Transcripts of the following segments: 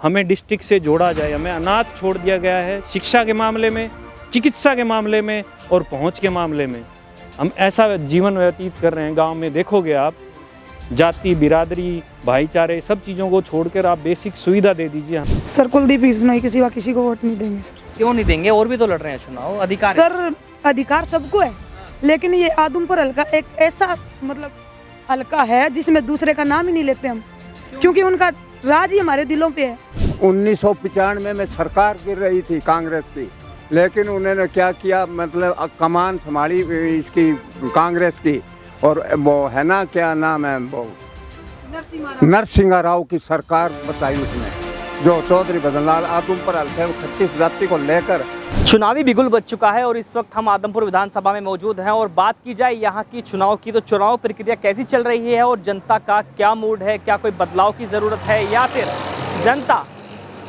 हमें डिस्ट्रिक्ट से जोड़ा जाए, हमें अनाथ छोड़ दिया गया है शिक्षा के मामले में, चिकित्सा के मामले में और पहुंच के मामले में। हम ऐसा जीवन व्यतीत कर रहे हैं गांव में, देखोगे आप, जाति बिरादरी भाईचारे सब चीज़ों को छोड़कर आप बेसिक सुविधा दे दीजिए। सर कुलदीप बिश्नोई के सिवा किसी को वोट नहीं देंगे सर। क्यों नहीं देंगे? और भी तो लड़ रहे हैं चुनाव, अधिकार है। सर अधिकार सबको है, लेकिन ये आदमपुर हल्का एक ऐसा मतलब हल्का है जिसमें दूसरे का नाम ही नहीं लेते हम, क्योंकि उनका राज ही हमारे दिलों पे है। 1995 में सरकार गिर रही थी कांग्रेस की, लेकिन उन्होंने क्या किया, मतलब कमान संभाली इसकी कांग्रेस की, और वो है ना, क्या नाम है वो, नरसिंह राव की सरकार बताई उसने, जो चौधरी भजनलाल आदमपुर हल्के 36 जाति को लेकर। चुनावी बिगुल बज चुका है और इस वक्त हम आदमपुर विधानसभा में मौजूद हैं और बात की जाए यहाँ की चुनाव की, तो चुनाव प्रक्रिया कैसी चल रही है और जनता का क्या मूड है, क्या कोई बदलाव की ज़रूरत है या फिर जनता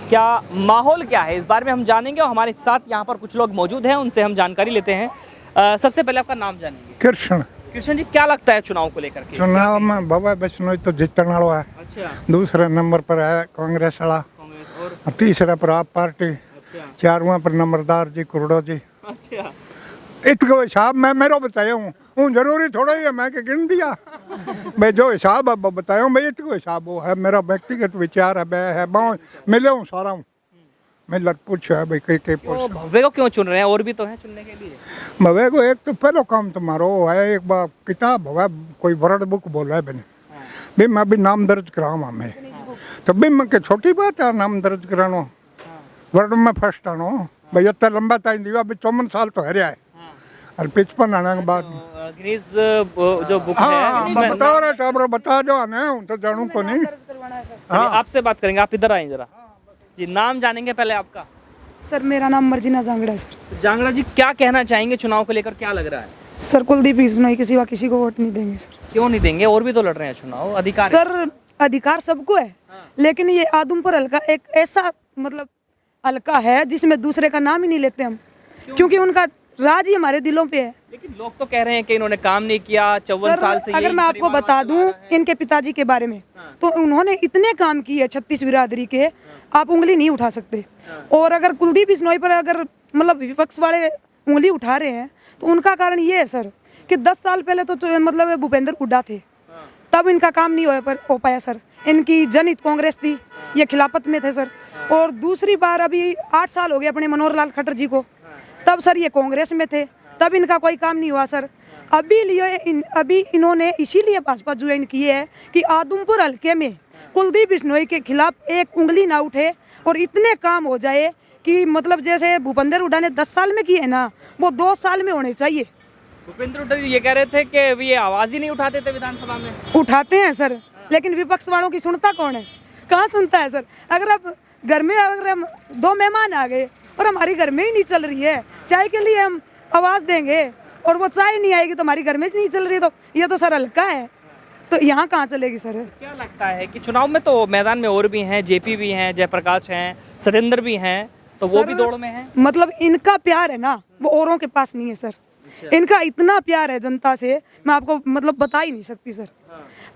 क्या माहौल क्या है, इस बारे में हम जानेंगे। और हमारे साथ यहाँ पर कुछ लोग मौजूद हैं, उनसे हम जानकारी लेते हैं। सबसे पहले आपका नाम जानेंगे। कृष्ण जी, क्या लगता है चुनाव को लेकर के? चुनाव में बाबा बिश्नोई तो जीतने वाला है। अच्छा। दूसरे नंबर पर है कांग्रेस वाला, और तीसरे पर आप पार्टी, चारवां पर नंबरदार जी कुरडो जी। अच्छा। इतको हिसाब मैं मेरा बताया हूँ जरूरी थोड़ा ही है मैं के गिन दिया भाई, जो हिसाब अब बताया हूँ भाई, इतको हिसाब वो है, मेरा व्यक्तिगत विचार है, मैं है मिले हूँ सारा हूँ, मैं लट पूछा है भाई कई तो भव्य को क्यों चुन रहे हैं? और भी तो हैं चुनने के लिए। भव्य को एक तो पहला काम तुम्हारा है, एक बार किताब भव्य कोई वर्ड बुक बोला है मैंने भी, मैं अभी नाम दर्ज कराऊँ हमें, तो भी मैं छोटी बात है नाम दर्ज करानो, वर्ड में फर्स्ट आनो भाई, इतना लंबा टाइम दिया, अभी 54 साल तो है रहा है, और 55 आने के बाद गिनीज जो बुक है, बता रहे टाबरो बता दो आने तो जानू को नहीं। आपसे बात करेंगे, आप इधर आए जरा जी, नाम जानेंगे पहले आपका। सर मेरा नाम मर्जीना जांगड़ा है सर। जांगड़ा जी, क्या कहना चाहेंगे चुनाव को लेकर, क्या लग रहा है? सर कुलदीप बिश्नोई के सिवा किसी को वोट नहीं देंगे सर। क्यों नहीं देंगे? और भी तो लड़ रहे हैं चुनाव, अधिकार है। सर अधिकार सबको है, लेकिन ये आदमपुर हल्का एक ऐसा मतलब हल्का है जिसमें दूसरे का नाम ही नहीं लेते हम, क्योंकि उनका राज ही हमारे दिलों पे है। लेकिन लोग तो कह रहे हैं कि इन्होंने काम नहीं किया 54 साल से। अगर मैं आपको बता दूं इनके पिताजी के बारे में, तो उन्होंने इतने काम किए 36 बिरादरी के, आप उंगली नहीं उठा सकते। और अगर कुलदीप बिश्नोई पर अगर मतलब विपक्ष वाले उंगली उठा रहे हैं, तो उनका कारण ये है सर कि 10 साल पहले तो मतलब भूपेंद्र हुड्डा थे, तब इनका काम नहीं हो पाया सर। इनकी जनहित कांग्रेस थी, ये खिलाफत में थे सर। और दूसरी बार अभी 8 साल हो गए अपने मनोहर लाल खट्टर जी को, तब सर ये कांग्रेस में थे, तब इनका कोई काम नहीं हुआ सर। अभी इन्होंने इसीलिए भाजपा ज्वाइन की है कि आदमपुर हल्के में कुलदीप बिश्नोई के खिलाफ एक उंगली ना उठे और इतने काम हो जाए कि मतलब जैसे भूपेंद्र हुड्डा ने 10 साल में किए हैं ना, वो 2 साल में होने चाहिए। भूपेंद्र हुड्डा ये कह रहे थे कि ये आवाज ही नहीं उठाते थे विधानसभा में। उठाते हैं सर, लेकिन विपक्ष वालों की सुनता कौन है? कहाँ सुनता है सर? अगर आप घर में अगर हम 2 मेहमान आ गए और हमारी घर में ही नहीं चल रही है, चाय के लिए हम आवाज़ देंगे और वो चाय नहीं आएगी तो हमारी घर में नहीं चल रही, तो ये तो सर हल्का है, तो यहाँ कहाँ चलेगी सर? क्या लगता है कि चुनाव में तो मैदान में और भी हैं, जेपी भी हैं, जयप्रकाश हैं, सतेंद्र भी हैं, तो वो भी दौड़ में हैं। मतलब इनका प्यार है ना, वो औरों के पास नहीं है सर। इनका इतना प्यार है जनता से, मैं आपको मतलब बता ही नहीं सकती सर।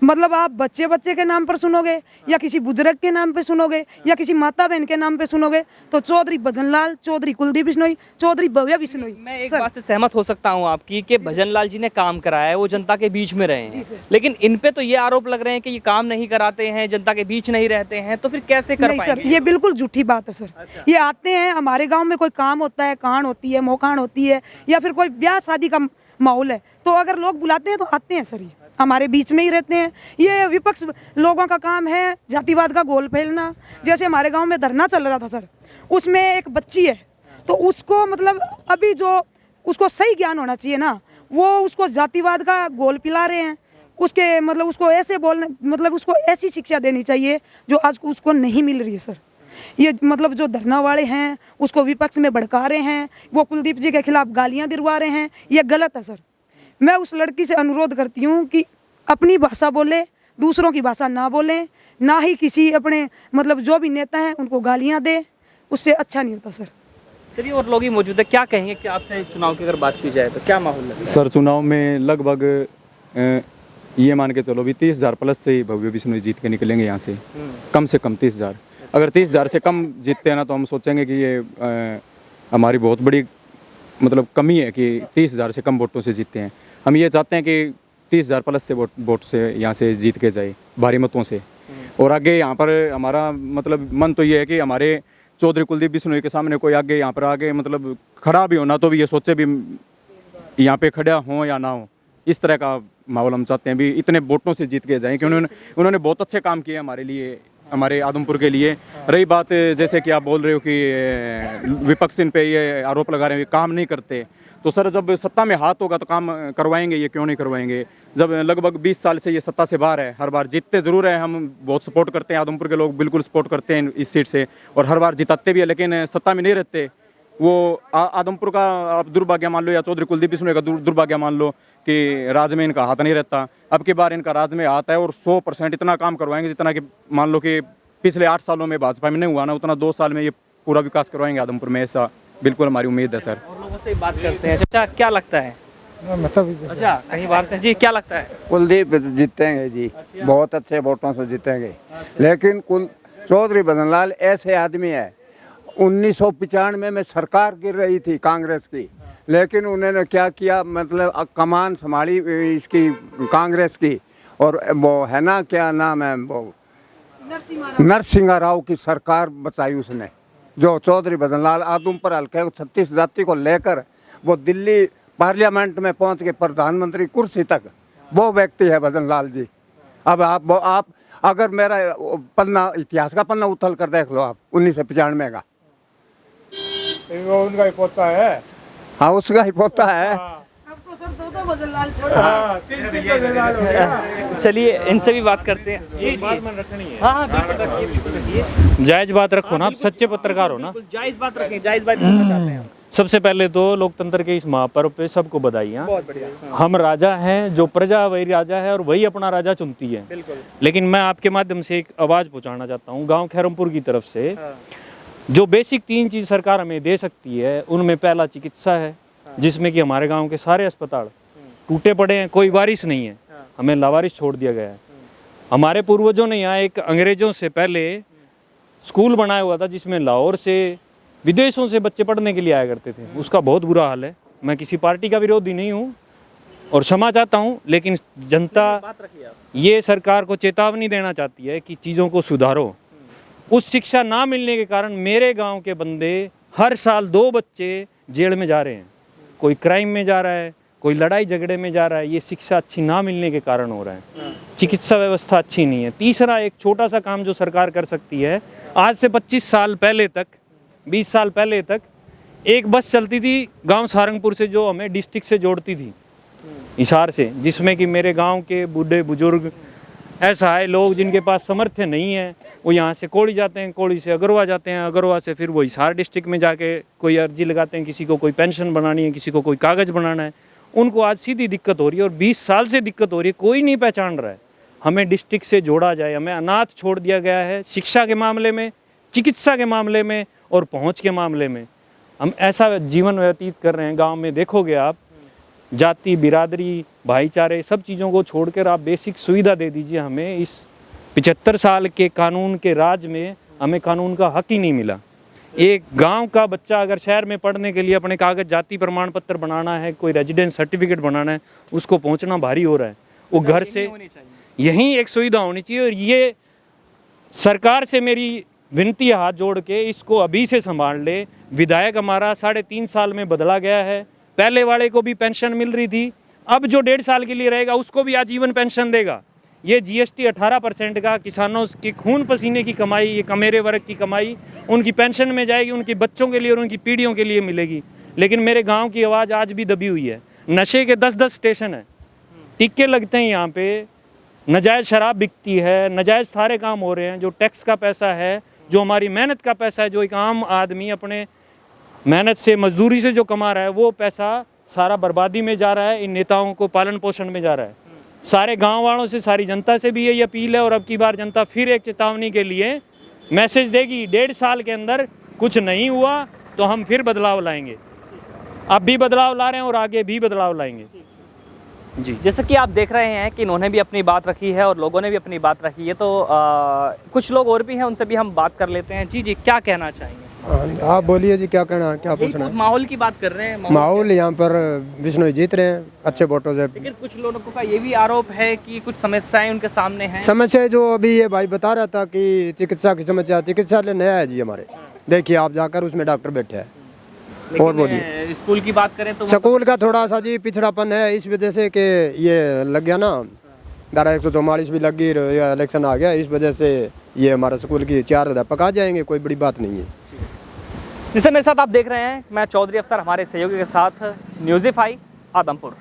मतलब आप बच्चे के नाम पर सुनोगे, या किसी बुजुर्ग के नाम पे सुनोगे, या किसी माता बहन के नाम पे सुनोगे, तो चौधरी भजनलाल, चौधरी कुलदीप बिश्नोई, चौधरी भव्य बिश्नोई। मैं एक बात से सहमत हो सकता हूं आपकी कि भजनलाल जी ने काम कराया है, वो जनता के बीच में रहे हैं, लेकिन इन पे तो ये आरोप लग रहे हैं कि ये काम नहीं कराते हैं, जनता के बीच नहीं रहते हैं, तो फिर कैसे कर पाएंगे? सर ये बिल्कुल झूठी बात है सर। ये आते हैं, हमारे गाँव में कोई काम होता है, कांड होती है, मोकांड होती है, या फिर कोई ब्याह शादी का माहौल है, तो अगर लोग बुलाते हैं तो आते हैं सर, ये हमारे बीच में ही रहते हैं। ये विपक्ष लोगों का काम है जातिवाद का गोल फैलना। जैसे हमारे गांव में धरना चल रहा था सर, उसमें एक बच्ची है, तो उसको मतलब अभी जो उसको सही ज्ञान होना चाहिए ना, वो उसको जातिवाद का गोल पिला रहे हैं। उसके मतलब उसको ऐसे बोलने, मतलब उसको ऐसी शिक्षा देनी चाहिए जो आज उसको नहीं मिल रही है सर। ये मतलब जो धरना वाले हैं उसको विपक्ष में भड़का रहे हैं, वो कुलदीप जी के खिलाफ गालियां दिलवा रहे हैं, ये गलत है सर। मैं उस लड़की से अनुरोध करती हूँ कि अपनी भाषा बोले, दूसरों की भाषा ना बोले, ना ही किसी अपने मतलब जो भी नेता हैं उनको गालियाँ दे, उससे अच्छा नहीं होता सर। चलिए, और लोग ही मौजूद है, क्या कहेंगे कि आपसे चुनाव की अगर बात की जाए तो क्या माहौल है? सर चुनाव में लगभग ये मान के चलो भी 30,000 प्लस से ही भव्य बिश्नोई जीत के निकलेंगे यहाँ से, कम से कम 30,000। अगर 30,000 से कम जीतते हैं ना तो हम सोचेंगे कि ये हमारी बहुत बड़ी मतलब कमी है कि 30,000 से कम वोटों से जीतते हैं। हम ये चाहते हैं कि 30,000 प्लस से वोट से यहाँ से जीत के जाए भारी मतों से। और आगे यहाँ पर हमारा मतलब मन तो ये है कि हमारे चौधरी कुलदीप बिश्नोई के सामने कोई आगे यहाँ पर आगे मतलब खड़ा भी होना तो भी ये सोचे भी यहाँ पे खड़ा हो या ना हो, इस तरह का माहौल हम चाहते हैं भी इतने वोटों से जीत के जाएं कि उन्होंने बहुत अच्छे काम किए हमारे लिए, हमारे आदमपुर के लिए। रही बात जैसे कि आप बोल रहे हो कि विपक्ष इन पे ये आरोप लगा रहे हैं काम नहीं करते, तो सर जब सत्ता में हाथ होगा तो काम करवाएंगे, ये क्यों नहीं करवाएंगे। जब लगभग 20 साल से ये सत्ता से बाहर है, हर बार जीतते ज़रूर है, हम बहुत सपोर्ट करते हैं, आदमपुर के लोग बिल्कुल सपोर्ट करते हैं इस सीट से और हर बार जिताते भी है, लेकिन सत्ता में नहीं रहते। वो आदमपुर का आप दुर्भाग्य मान लो या चौधरी कुलदीप बिश्नोई का दुर्भाग्य मान लो कि राज में इनका हाथ नहीं रहता। अब की बार इनका राज में हाथ है और 100% इतना काम करवाएंगे जितना कि मान लो कि पिछले 8 सालों में भाजपा में नहीं हुआ ना, उतना 2 साल में ये पूरा विकास करवाएंगे आदमपुर में, ऐसा बिल्कुल हमारी उम्मीद है सर। और लोगों से बात करते हैं। अच्छा क्या लगता है? अच्छा कहीं बाहर से जी, क्या लगता है? कुलदीप जीतेंगे जी, बहुत अच्छे वोटों से जीतेंगे। लेकिन चौधरी बदनलाल ऐसे आदमी है, 1995 में सरकार गिर रही थी कांग्रेस की, लेकिन उन्होंने क्या किया मतलब कमान संभाली इसकी कांग्रेस की, और वो है ना क्या नाम है वो नरसिंह राव की सरकार बचाई उसने। जो चौधरी बदनलाल आदमपुर हल्के 36 जाति को लेकर वो दिल्ली पार्लियामेंट में पहुंच के प्रधानमंत्री कुर्सी तक, वो व्यक्ति है बदनलाल जी। अब आप अगर मेरा पन्ना इतिहास का पन्ना उथल कर देख लो आप 1995 का, वो उनका ही पोता है। हाँ उसका ही पोता है। आपको सर दो बदलाल चलिए इनसे भी बात करते हैं। जी बात मन रखनी है। हाँ बिल्कुल रखिए, बिल्कुल रखिए। जायज बात रखो ना, आप सच्चे पत्रकार हो ना। बिल्कुल जायज बात रखें, जायज बात करना चाहते हैं हम। सबसे पहले तो लोकतंत्र के इस महापर्व पे सबको बधाइयाँ। बहुत बढ़िया। हम राजा हैं, जो प्रजा वही राजा है और वही अपना राजा चुनती है। बिल्कुल। लेकिन मैं आपके माध्यम से एक आवाज़ पहुंचाना चाहता हूँ गांव खैरमपुर की तरफ से। जो बेसिक 3 चीज़ सरकार हमें दे सकती है, उनमें पहला चिकित्सा है, जिसमें कि हमारे गांव के सारे अस्पताल टूटे पड़े हैं, कोई वारिस नहीं है, हमें लावारिस छोड़ दिया गया है। हमारे पूर्वजों ने यहाँ एक अंग्रेजों से पहले स्कूल बनाया हुआ था, जिसमें लाहौर से विदेशों से बच्चे पढ़ने के लिए आया करते थे। उसका बहुत बुरा हाल है। मैं किसी पार्टी का विरोधी नहीं हूँ और क्षमा चाहता हूँ, लेकिन जनता ये सरकार को चेतावनी देना चाहती है कि चीज़ों को सुधारो। उस शिक्षा ना मिलने के कारण मेरे गांव के बंदे हर साल 2 बच्चे जेल में जा रहे हैं। कोई क्राइम में जा रहा है, कोई लड़ाई झगड़े में जा रहा है। ये शिक्षा अच्छी ना मिलने के कारण हो रहा है। चिकित्सा व्यवस्था अच्छी नहीं है। तीसरा एक छोटा सा काम जो सरकार कर सकती है, आज से 25 साल पहले तक, 20 साल पहले तक एक बस चलती थी गांव सारंगपुर से, जो हमें डिस्ट्रिक्ट से जोड़ती थी हिसार से, जिसमें कि मेरे गांव के बूढ़े बुजुर्ग ऐसा है लोग जिनके पास सामर्थ्य नहीं है, वो यहाँ से कोड़ी जाते हैं, कोड़ी से अगरवा जाते हैं, अगरवा से फिर वो हिसार डिस्ट्रिक्ट में जाके कोई अर्जी लगाते हैं, किसी को कोई पेंशन बनानी है, किसी को कोई कागज़ बनाना है। उनको आज सीधी दिक्कत हो रही है और 20 साल से दिक्कत हो रही है, कोई नहीं पहचान रहा है। हमें डिस्ट्रिक्ट से जोड़ा जाए। हमें अनाथ छोड़ दिया गया है शिक्षा के मामले में, चिकित्सा के मामले में और पहुँच के मामले में। हम ऐसा जीवन व्यतीत कर रहे हैं गाँव में, देखोगे आप, जाति बिरादरी भाईचारे सब चीज़ों को छोड़कर आप बेसिक सुविधा दे दीजिए हमें। इस 75 साल के कानून के राज में हमें कानून का हक ही नहीं मिला। एक गांव का बच्चा अगर शहर में पढ़ने के लिए अपने कागज जाति प्रमाण पत्र बनाना है, कोई रेजिडेंस सर्टिफिकेट बनाना है, उसको पहुंचना भारी हो रहा है। वो घर से यहीं एक सुविधा होनी चाहिए। और ये सरकार से मेरी विनती है हाथ जोड़ के, इसको अभी से संभाल ले। विधायक हमारा 3.5 साल में बदला गया है। पहले वाले को भी पेंशन मिल रही थी, अब जो 1.5 साल के लिए रहेगा उसको भी आजीवन पेंशन देगा। ये जीएसटी 18% का किसानों की खून पसीने की कमाई, ये कमेरे वर्ग की कमाई उनकी पेंशन में जाएगी, उनके बच्चों के लिए और उनकी पीढ़ियों के लिए मिलेगी। लेकिन मेरे गांव की आवाज़ आज भी दबी हुई है। नशे के 10-10 स्टेशन हैं, टिक्के लगते हैं यहाँ पे, नजायज़ शराब बिकती है, नजायज़ सारे काम हो रहे हैं। जो टैक्स का पैसा है, जो हमारी मेहनत का पैसा है, जो एक आम आदमी अपने मेहनत से मजदूरी से जो कमा रहा है, वो पैसा सारा बर्बादी में जा रहा है, इन नेताओं को पालन पोषण में जा रहा है। सारे गांव वालों से, सारी जनता से भी यही अपील है। और अब की बार जनता फिर एक चेतावनी के लिए मैसेज देगी, 1.5 साल के अंदर कुछ नहीं हुआ तो हम फिर बदलाव लाएंगे। अब भी बदलाव ला रहे हैं और आगे भी बदलाव लाएंगे। जी जैसे कि आप देख रहे हैं कि इन्होंने भी अपनी बात रखी है और लोगों ने भी अपनी बात रखी है, तो कुछ लोग और भी हैं, उनसे भी हम बात कर लेते हैं। जी जी, क्या कहना चाहेंगे? आप बोलिए जी, क्या कहना, क्या यही पूछना तो है? माहौल की बात कर रहे हैं। माहौल यहाँ पर बिश्नोई जीत रहे हैं अच्छे वोटों से। लेकिन कुछ लोगों का ये भी आरोप है कि कुछ समस्याएं उनके सामने हैं। समस्या जो अभी ये भाई बता रहा था कि चिकित्सा की समस्या, चिकित्सालय नया है जी हमारे, देखिए आप जाकर उसमें डॉक्टर बैठे हैं। और बोलिए, स्कूल की बात करें तो स्कूल का थोड़ा सा जी पिछड़ापन है इस वजह से कि ये लग गया ना, धारा 144 भी लग गई, इलेक्शन आ गया, इस वजह से ये हमारा स्कूल की 4 अध्यापक आ जाएंगे, कोई बड़ी बात नहीं है। जिसे मेरे साथ आप देख रहे हैं, मैं चौधरी अफसर, हमारे सहयोगी के साथ न्यूज़िफाई आदमपुर।